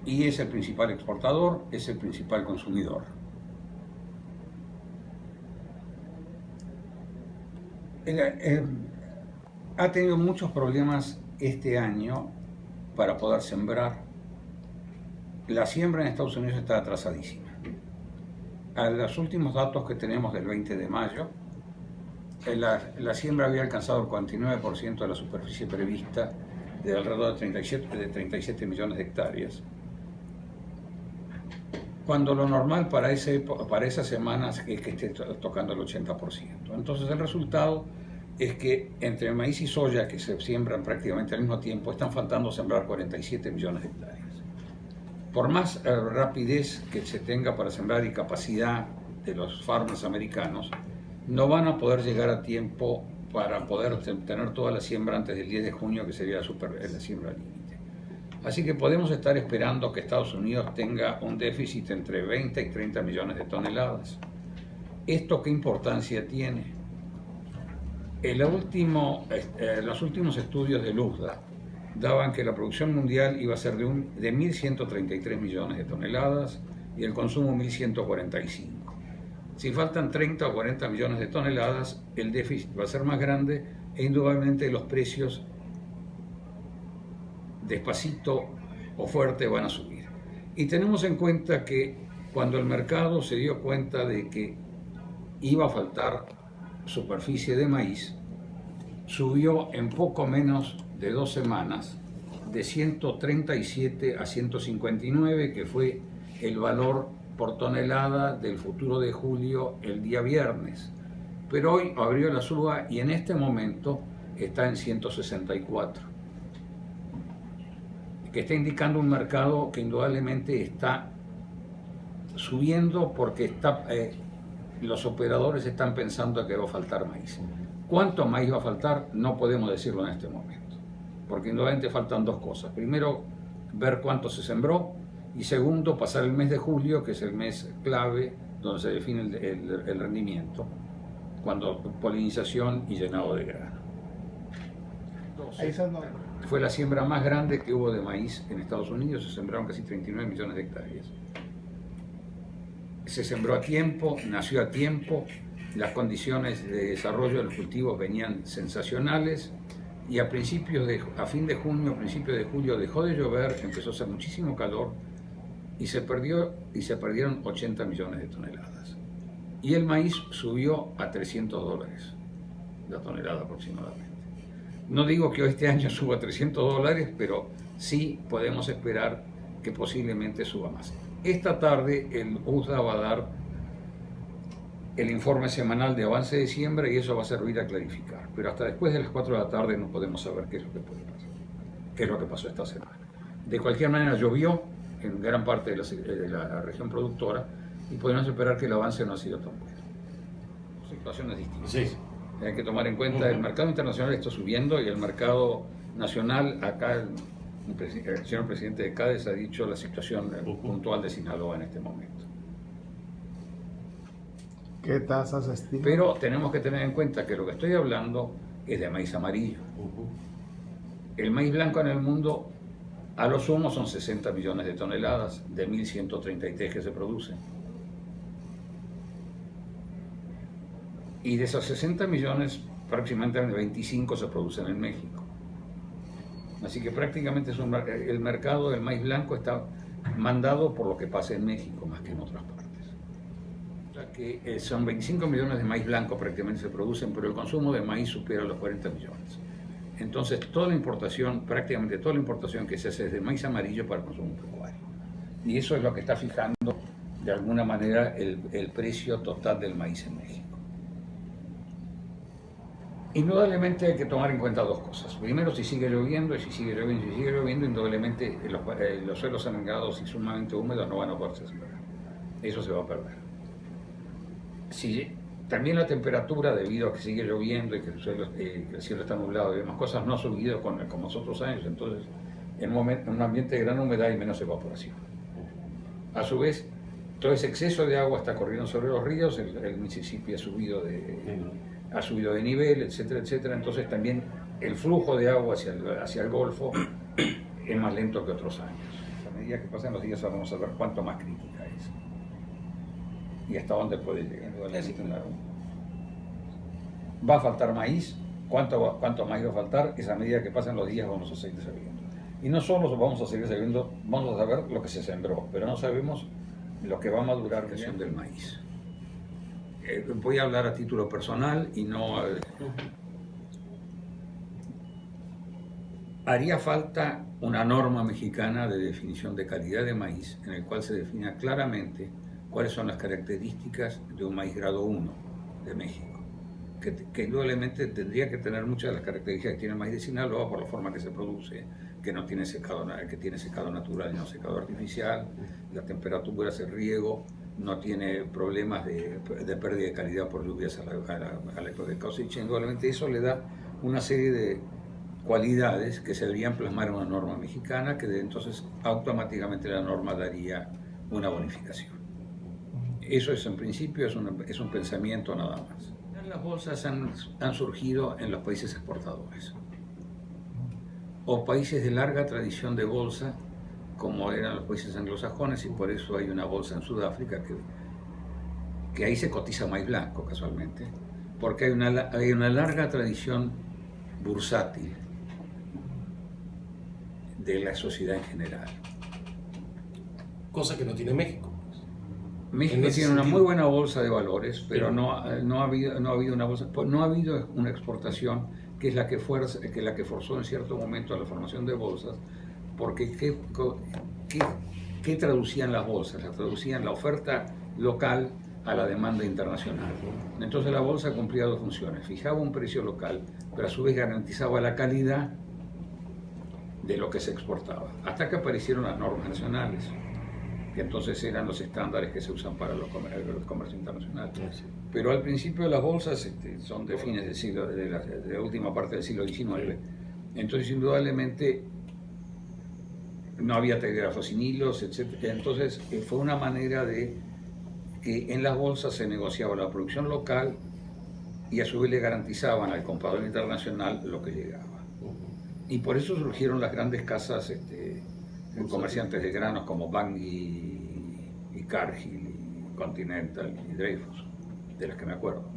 y es el principal exportador, es el principal consumidor. Ha tenido muchos problemas este año para poder sembrar. La siembra en Estados Unidos está atrasadísima. A los últimos datos que tenemos del 20 de mayo, la siembra había alcanzado el 49% de la superficie prevista, de alrededor de 37 millones de hectáreas, cuando lo normal para esas semanas es que esté tocando el 80%. Entonces el resultado es que entre maíz y soya, que se siembran prácticamente al mismo tiempo, están faltando sembrar 47 millones de hectáreas. Por más rapidez que se tenga para sembrar y capacidad de los farmers americanos, no van a poder llegar a tiempo para poder tener toda la siembra antes del 10 de junio, que sería la siembra límite. Así que podemos estar esperando que Estados Unidos tenga un déficit entre 20 y 30 millones de toneladas. ¿Esto qué importancia tiene? Los últimos estudios de USDA daban que la producción mundial iba a ser de 1.133 millones de toneladas y el consumo 1.145. Si faltan 30 o 40 millones de toneladas, el déficit va a ser más grande e indudablemente los precios despacito o fuerte van a subir. Y tenemos en cuenta que cuando el mercado se dio cuenta de que iba a faltar superficie de maíz, subió en poco menos de 2 semanas de 137 a 159, que fue el valor por tonelada del futuro de julio el día viernes. Pero hoy abrió la suba y en este momento está en 164, que está indicando un mercado que indudablemente está subiendo porque los operadores están pensando que va a faltar maíz. ¿Cuánto maíz va a faltar? No podemos decirlo en este momento, porque indudablemente faltan dos cosas. Primero, ver cuánto se sembró, y segundo, pasar el mes de julio, que es el mes clave donde se define el rendimiento, cuando polinización y llenado de grano. Fue la siembra más grande que hubo de maíz en Estados Unidos, se sembraron casi 39 millones de hectáreas. Se sembró a tiempo, nació a tiempo, las condiciones de desarrollo de los cultivos venían sensacionales y a fin de junio, principios de julio dejó de llover, empezó a hacer muchísimo calor y se perdieron 80 millones de toneladas. Y el maíz subió a $300 la tonelada aproximadamente. No digo que este año suba a $300, pero sí podemos esperar que posiblemente suba más. Esta tarde el USDA va a dar el informe semanal de avance de siembra y eso va a servir a clarificar. Pero hasta después de las 4 de la tarde no podemos saber qué es lo que puede pasar, qué es lo que pasó esta semana. De cualquier manera llovió en gran parte de la región productora y podemos esperar que el avance no ha sido tan bueno. Situaciones distintas. Sí. Hay que tomar en cuenta el mercado internacional está subiendo y el mercado nacional, acá el señor presidente de CADES ha dicho la situación puntual de Sinaloa en este momento. ¿Qué tasas estiman? Pero tenemos que tener en cuenta que lo que estoy hablando es de maíz amarillo. El maíz blanco en el mundo, a lo sumo, son 60 millones de toneladas de 1.133 que se producen. Y de esos 60 millones, prácticamente 25 se producen en México. Así que prácticamente el mercado del maíz blanco está mandado por lo que pasa en México más que en otras partes. O sea que son 25 millones de maíz blanco prácticamente se producen, pero el consumo de maíz supera los 40 millones. Entonces toda la importación, prácticamente toda la importación que se hace es de maíz amarillo para consumo pecuario. Y eso es lo que está fijando de alguna manera el precio total del maíz en México. Indudablemente hay que tomar en cuenta dos cosas. Primero, si sigue lloviendo, indudablemente los suelos anegados y sumamente húmedos no van a poderse sembrar. Eso se va a perder. También la temperatura, debido a que sigue lloviendo y que el cielo está nublado y demás cosas, no ha subido como los otros años. Entonces, en un ambiente de gran humedad hay menos evaporación. A su vez, todo ese exceso de agua está corriendo sobre los ríos, el Mississippi ha subido de nivel, etcétera, etcétera. Entonces también el flujo de agua hacia el Golfo es más lento que otros años. medida que pasen los días vamos a ver cuánto más crítica es y hasta dónde puede llegar. ¿Va a faltar maíz? ¿Cuánto maíz va a faltar? Esa medida que pasen los días vamos a seguir sabiendo. Y no solo vamos a seguir sabiendo, vamos a saber lo que se sembró, pero no sabemos lo que va a madurar en función del maíz. Voy a hablar a título personal y no... Haría falta una norma mexicana de definición de calidad de maíz en el cual se defina claramente cuáles son las características de un maíz grado 1 de México, que indudablemente tendría que tener muchas de las características que tiene el maíz de Sinaloa por la forma que se produce, que no tiene secado, que tiene secado natural y no secado artificial, las temperaturas, el riego, no tiene problemas de pérdida de calidad por lluvias a la época de cosecha. Indudablemente eso le da una serie de cualidades que se deberían plasmar en una norma mexicana, que entonces automáticamente la norma daría una bonificación. Eso es en principio es un pensamiento nada más. Las bolsas han surgido en los países exportadores o países de larga tradición de bolsa, como eran los países anglosajones, y por eso hay una bolsa en Sudáfrica que ahí se cotiza maíz blanco casualmente, porque hay una larga tradición bursátil de la sociedad en general. Cosa que no tiene México. México tiene una muy buena bolsa de valores, pero no ha habido una exportación que es la que forzó en cierto momento a la formación de bolsas, porque ¿qué traducían las bolsas? Las traducían la oferta local a la demanda internacional. Entonces la bolsa cumplía dos funciones: fijaba un precio local, pero a su vez garantizaba la calidad de lo que se exportaba, hasta que aparecieron las normas nacionales, que entonces eran los estándares que se usan para el comercio internacional. Pero al principio las bolsas son de fines del siglo, de la última parte del siglo XIX, entonces indudablemente no había telégrafos sin hilos, etc. Entonces fue una manera de que en las bolsas se negociaba la producción local y a su vez le garantizaban al comprador internacional lo que llegaba. Y por eso surgieron las grandes casas comerciantes de granos como Bunge y Cargill y Continental y Dreyfus, de las que me acuerdo.